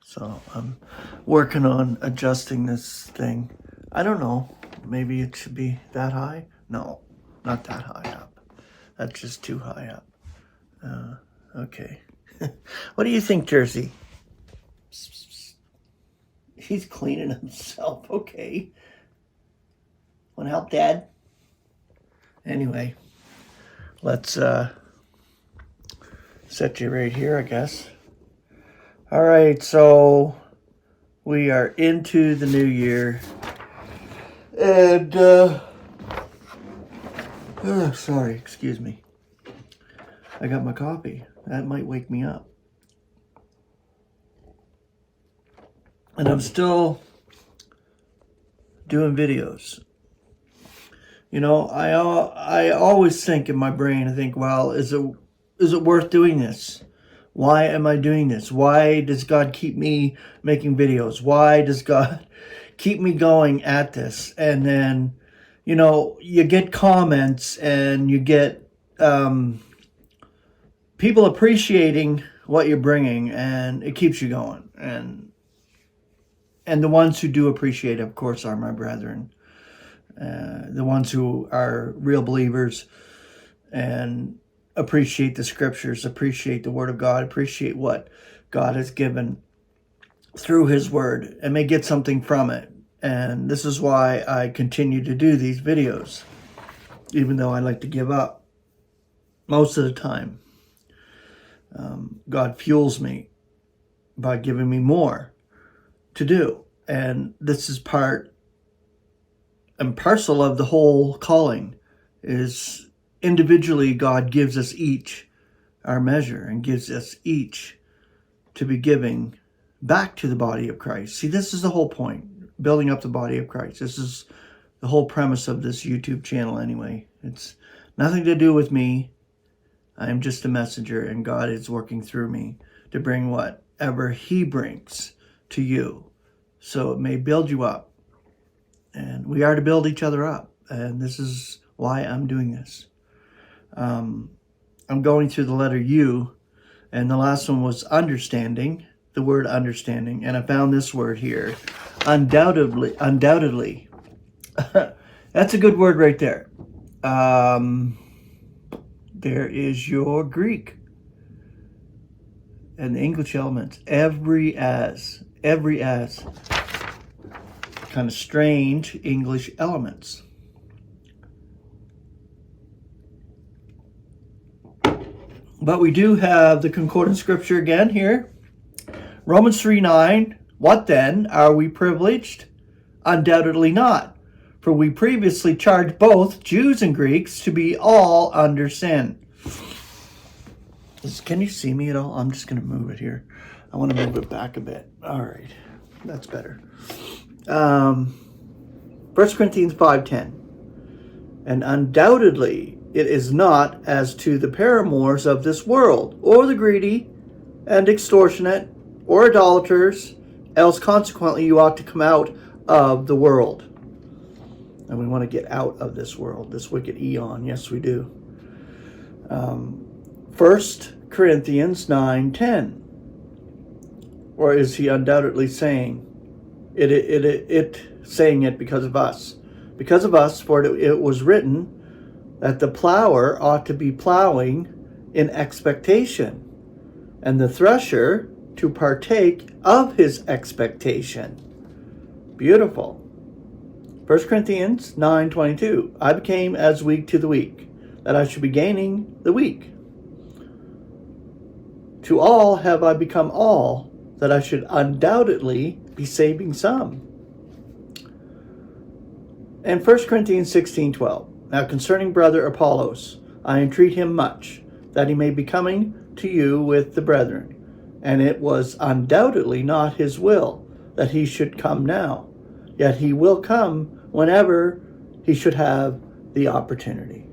So I'm working on adjusting this thing. I don't know. Maybe it should be that high? No, not that high up. That's just too high up. Okay. What do you think, Jersey? He's cleaning himself. Okay. Want to help, Dad? Anyway, let's set you right here, I guess. All right, so we are into the new year. And, sorry, excuse me. I got my coffee. That might wake me up. And I'm still doing videos. You know, I always think in my brain, I think, well, is it worth doing this? Why am I doing this? Why does God keep me making videos? Why does God keep me going at this? And then, you know, you get comments and you get people appreciating what you're bringing, and it keeps you going. And the ones who do appreciate, of course, are my brethren. The ones who are real believers and appreciate the scriptures, appreciate the word of God, appreciate what God has given through his word, and may get something from it. And this is why I continue to do these videos, even though I like to give up most of the time. God fuels me by giving me more to do. And this is part and parcel of the whole calling, is individually God gives us each our measure and gives us each to be giving back to the body of Christ. See, this is the whole point, building up the body of Christ. This is the whole premise of this YouTube channel anyway. It's nothing to do with me. I am just a messenger, and God is working through me to bring whatever he brings to you, so it may build you up. And we are to build each other up. And this is why I'm doing this. I'm going through the letter U, and the last one was understanding, the word understanding. And I found this word here, undoubtedly. That's a good word right there. There is your Greek. And the English elements, every as. Kind of strange English elements. But we do have the concordant scripture again here. Romans 3:9. What then? Are we privileged? Undoubtedly not. For we previously charged both Jews and Greeks to be all under sin. Can you see me at all? I'm just going to move it here. I want to move it back a bit. All right. That's better. 1 Corinthians 5:10. And undoubtedly it is not as to the paramours of this world, or the greedy and extortionate, or idolaters, else consequently you ought to come out of the world. And we want to get out of this world, this wicked eon. Yes, we do. 1 Corinthians 9:10. Or is he undoubtedly saying it saying it because of us? Because of us, for it was written that the plower ought to be plowing in expectation, and the thresher to partake of his expectation. Beautiful. 1 Corinthians 9:22. I became as weak to the weak, that I should be gaining the weak. To all have I become all, that I should undoubtedly be saving some. And 1 Corinthians 16:12. Now concerning brother Apollos, I entreat him much, that he may be coming to you with the brethren. And it was undoubtedly not his will that he should come now, yet he will come whenever he should have the opportunity.